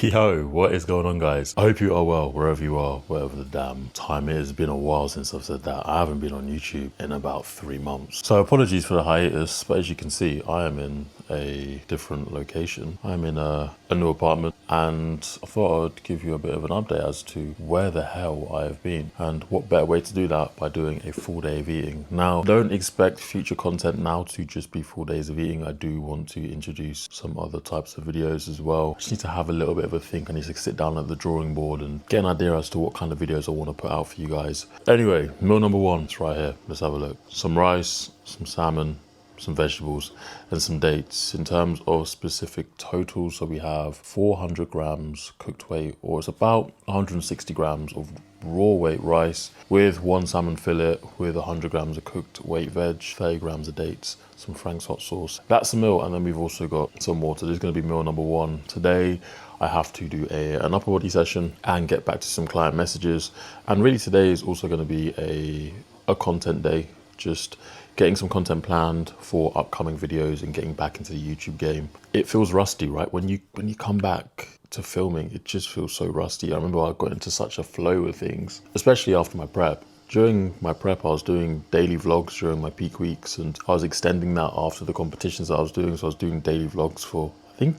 Yo, what is going on, guys? I hope you are well wherever you are, whatever the damn time it is. It's been a while since I've said that. I haven't been on YouTube in about 3 months. So apologies for the hiatus, but as you can see, I am in a different location. I'm in a new apartment, and I thought I'd give you a bit of an update as to where the hell I have been. And what better way to do that by doing a full day of eating. Now, don't expect future content now to just be full days of eating. I do want to introduce some other types of videos as well. I just need to have a little bit of a think. I need to sit down at the drawing board and get an idea as to what kind of videos I want to put out for you guys. Anyway, meal number one is right here. Let's have a look. Some rice, some salmon, some vegetables and some dates. In terms of specific totals, so we have 400 grams cooked weight, or it's about 160 grams of raw weight rice with 1 salmon fillet with 100 grams of cooked weight veg, 30 grams of dates, some Frank's hot sauce. That's the meal, and then we've also got some water. This is going to be meal number one. Today I have to do an upper body session and get back to some client messages, and really today is also going to be a content day, just getting some content planned for upcoming videos and getting back into the YouTube game. It feels rusty, right? When you come back to filming, it just feels so rusty. I remember I got into such a flow with things, especially after my prep. During my prep, I was doing daily vlogs during my peak weeks, and I was extending that after the competitions that I was doing. So I was doing daily vlogs for, I think,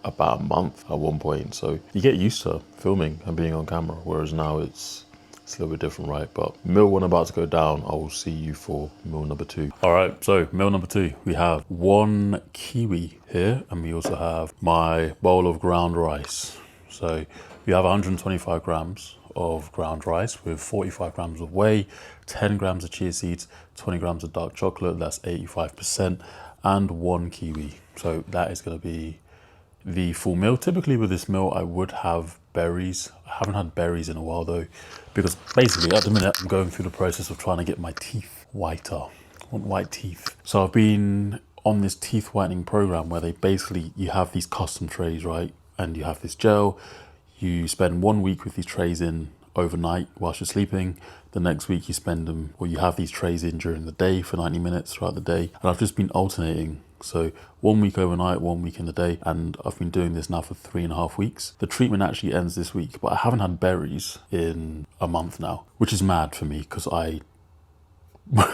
about a month at one point. So you get used to filming and being on camera, whereas now it's a little bit different, right? But meal one about to go down. I will see you for meal number two. All right, so meal number two, we have 1 kiwi here, and we also have my bowl of ground rice. So we have 125 grams of ground rice with 45 grams of whey, 10 grams of chia seeds, 20 grams of dark chocolate, that's 85%, and 1 kiwi. So that is going to be the full meal. Typically with this meal, I would have berries. I haven't had berries in a while though, because basically at the minute I'm going through the process of trying to get my teeth whiter. I want white teeth. So I've been on this teeth whitening program where you have these custom trays, right? And you have this gel. You spend 1 week with these trays in overnight whilst you're sleeping. The next week you you have these trays in during the day for 90 minutes throughout the day. And I've just been alternating. So 1 week overnight, 1 week in the day, and I've been doing this now for 3.5 weeks. The treatment actually ends this week, but I haven't had berries in a month now, which is mad for me because I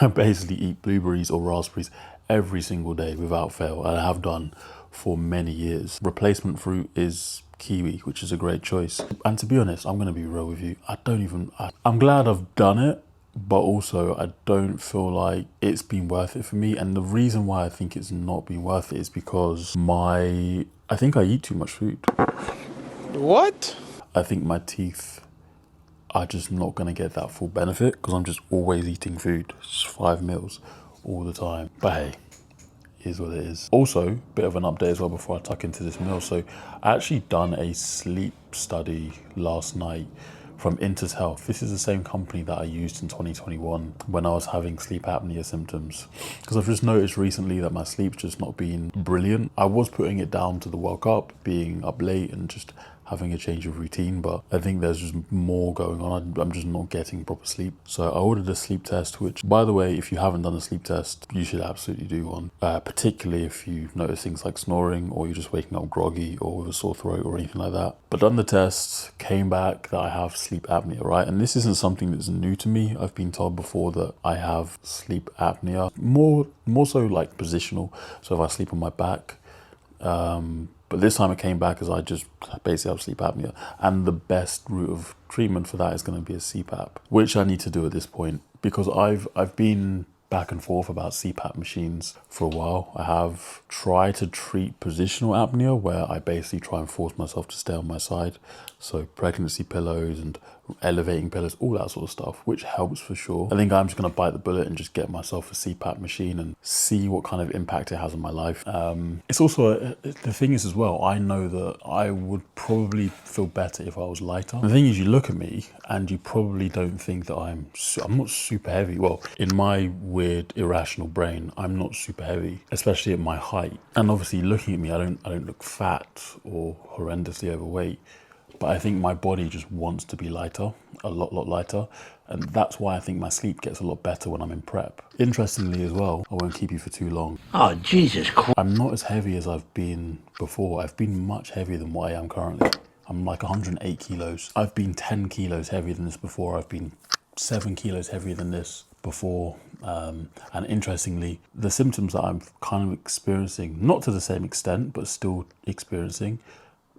basically eat blueberries or raspberries every single day without fail, and I have done for many years. Replacement fruit is kiwi, which is a great choice. And to be honest, I'm going to be real with you. I'm glad I've done it, but also I don't feel like it's been worth it for me. And the reason why I think it's not been worth it is because I think I eat too much food. What? I think my teeth are just not going to get that full benefit because I'm just always eating food. It's 5 meals all the time. But hey, is what it is. Also, bit of an update as well before I tuck into this meal. So I actually done a sleep study last night from Intus Health. This is the same company that I used in 2021 when I was having sleep apnea symptoms. Because I've just noticed recently that my sleep's just not been brilliant. I was putting it down to the World Cup, being up late and just having a change of routine, but I think there's just more going on. I'm just not getting proper sleep. So I ordered a sleep test, which, by the way, if you haven't done a sleep test, you should absolutely do one. Particularly if you notice things like snoring, or you're just waking up groggy or with a sore throat or anything like that. But done the test, came back that I have sleep apnea, right? And this isn't something that's new to me. I've been told before that I have sleep apnea, more so like positional. So if I sleep on my back, but this time it came back as I just basically have sleep apnea. And the best route of treatment for that is going to be a CPAP, which I need to do at this point because I've been back and forth about CPAP machines for a while. I have tried to treat positional apnea where I basically try and force myself to stay on my side. So pregnancy pillows and elevating pillows, all that sort of stuff, which helps for sure. I think I'm just going to bite the bullet and just get myself a CPAP machine and see what kind of impact it has on my life. It's also, the thing is as well, I know that I would probably feel better if I was lighter. The thing is, you look at me and you probably don't think that I'm not super heavy. Well, in my weird irrational brain, I'm not super heavy, especially at my height. And obviously looking at me, I don't look fat or horrendously overweight. But I think my body just wants to be lighter, a lot lighter. And that's why I think my sleep gets a lot better when I'm in prep. Interestingly as well, I won't keep you for too long. Oh, Jesus Christ. I'm not as heavy as I've been before. I've been much heavier than what I am currently. I'm like 108 kilos. I've been 10 kilos heavier than this before. I've been 7 kilos heavier than this before. And interestingly, the symptoms that I'm kind of experiencing, not to the same extent, but still experiencing,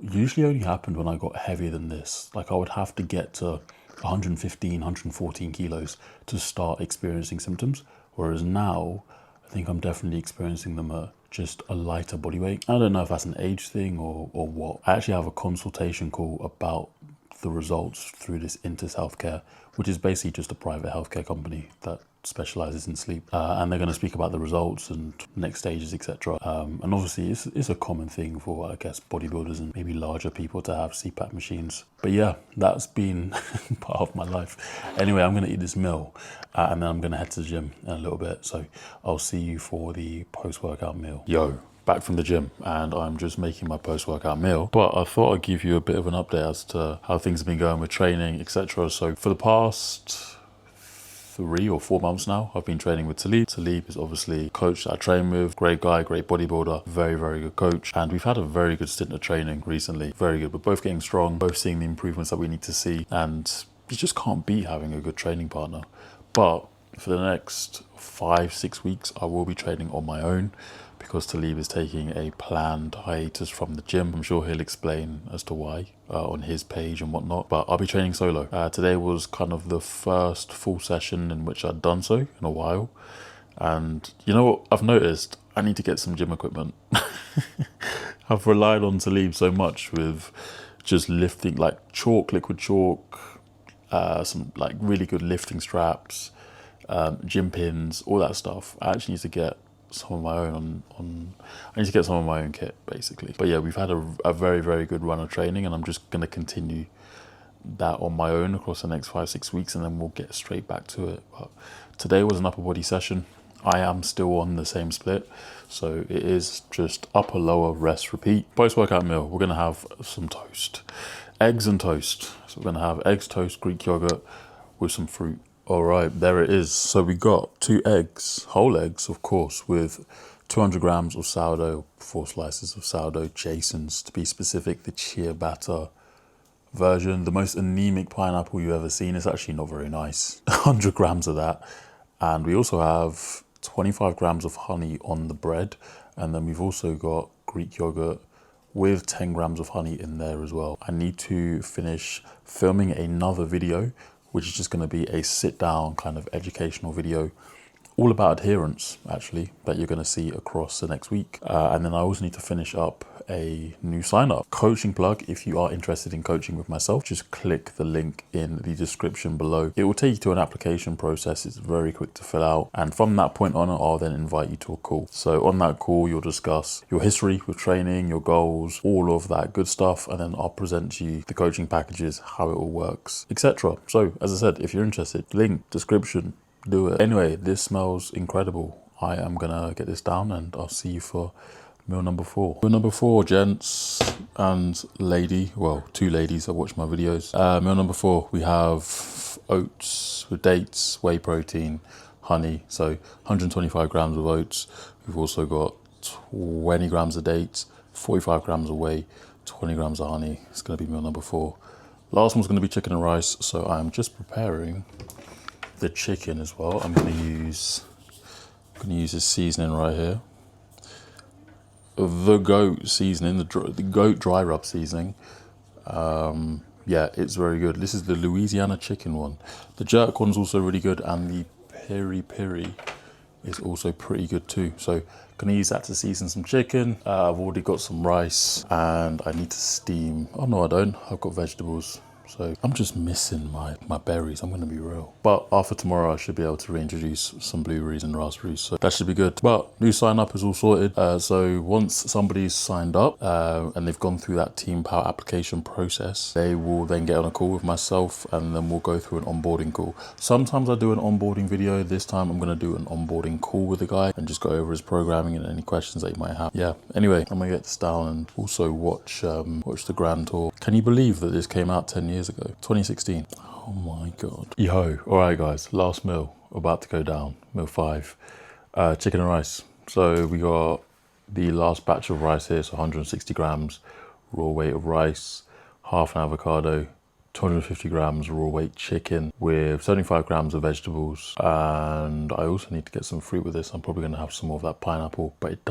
usually only happened when I got heavier than this. Like I would have to get to 115, 114 kilos to start experiencing symptoms. Whereas now, I think I'm definitely experiencing them at just a lighter body weight. I don't know if that's an age thing or what. I actually have a consultation call about the results through this Intus Healthcare, which is basically just a private healthcare company that specializes in sleep, and they're going to speak about the results and next stages, etc. And obviously it's a common thing for, I guess, bodybuilders and maybe larger people to have CPAP machines. But yeah, that's been part of my life. Anyway, I'm going to eat this meal and then I'm going to head to the gym in a little bit, so I'll see you for the post-workout meal. Yo, back from the gym, and I'm just making my post-workout meal, but I thought I'd give you a bit of an update as to how things have been going with training, etc. So for the past 3 or 4 months now, I've been training with Talib. Talib is obviously a coach that I train with, great guy, great bodybuilder, very, very good coach. And we've had a very good stint of training recently, very good. We're both getting strong, both seeing the improvements that we need to see. And you just can't beat having a good training partner. But for the next 5-6 weeks, I will be training on my own because Talib is taking a planned hiatus from the gym. I'm sure he'll explain as to why on his page and whatnot, but I'll be training solo. Today was kind of the first full session in which I'd done so in a while. And you know what I've noticed? I need to get some gym equipment. I've relied on Talib so much with just lifting, like chalk, liquid chalk, some like really good lifting straps, gym pins, all that stuff. I actually need to get some of my own I need to get some of my own kit basically. But yeah, we've had a very, very good run of training, and I'm just going to continue that on my own across the next 5-6 weeks, and then we'll get straight back to it. But today was an upper body session. I am still on the same split, so it is just upper, lower, rest, repeat. Post-workout meal, we're going to have some toast, eggs and toast. So we're going to have eggs, toast, Greek yogurt with some fruit. All right, there it is. So we got 2 eggs, whole eggs, of course, with 200 grams of sourdough, 4 slices of sourdough, Jason's to be specific, the chia batter version, the most anemic pineapple you've ever seen. It's actually not very nice. 100 grams of that. And we also have 25 grams of honey on the bread. And then we've also got Greek yogurt with 10 grams of honey in there as well. I need to finish filming another video, which is just going to be a sit down kind of educational video all about adherence, actually, that you're going to see across the next week. And then I also need to finish up a new sign up coaching plug. If you are interested in coaching with myself, just click the link in the description below. It will take you to an application process. It's very quick to fill out. And from that point on, I'll then invite you to a call. So on that call, you'll discuss your history with training, your goals, all of that good stuff. And then I'll present to you the coaching packages, how it all works, etc. So as I said, if you're interested, link, description, do it. Anyway, this smells incredible. I am gonna get this down and I'll see you for meal number 4. Meal number 4, gents and lady, well, 2 ladies that watch my videos. Meal number 4, we have oats with dates, whey protein, honey. So 125 grams of oats. We've also got 20 grams of dates, 45 grams of whey, 20 grams of honey. It's gonna be meal number 4. Last one's gonna be chicken and rice. So I'm just preparing the chicken as well. I'm gonna use this seasoning right here. The goat seasoning, the goat dry rub seasoning. Yeah, it's very good. This is the Louisiana chicken one. The jerk one's also really good, and the piri piri is also pretty good too. So gonna use that to season some chicken. I've already got some rice and I need to steam. Oh no, I don't. I've got vegetables. So I'm just missing my berries, I'm gonna be real. But after tomorrow, I should be able to reintroduce some blueberries and raspberries. So that should be good. But new sign up is all sorted. So once somebody's signed up and they've gone through that Team Power application process, they will then get on a call with myself and then we'll go through an onboarding call. Sometimes I do an onboarding video. This time I'm gonna do an onboarding call with the guy and just go over his programming and any questions that he might have. Yeah, anyway, I'm gonna get this down and also watch the Grand Tour. Can you believe that this came out 10 years ago, 2016. Oh my god. Yo, all right guys, last meal about to go down, meal 5, chicken and rice. So we got the last batch of rice here, so 160 grams raw weight of rice, half an avocado, 250 grams raw weight chicken with 75 grams of vegetables. And I also need to get some fruit with this. I'm probably going to have some more of that pineapple, but it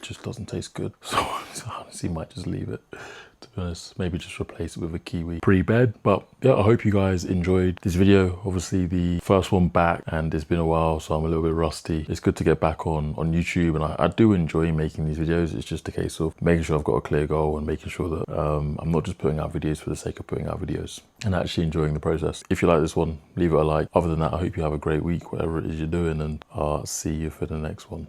just doesn't taste good. So I honestly might just leave it, to be honest. Maybe just replace it with a kiwi pre-bed. But yeah, I hope you guys enjoyed this video. Obviously the first one back, and it's been a while, so I'm a little bit rusty. It's good to get back on YouTube, and I do enjoy making these videos. It's just a case of making sure I've got a clear goal and making sure that I'm not just putting out videos for the sake of putting out videos, and actually enjoying the process. If you like this one, leave it a like. Other than that, I hope you have a great week, whatever it is you're doing, and I'll see you for the next one.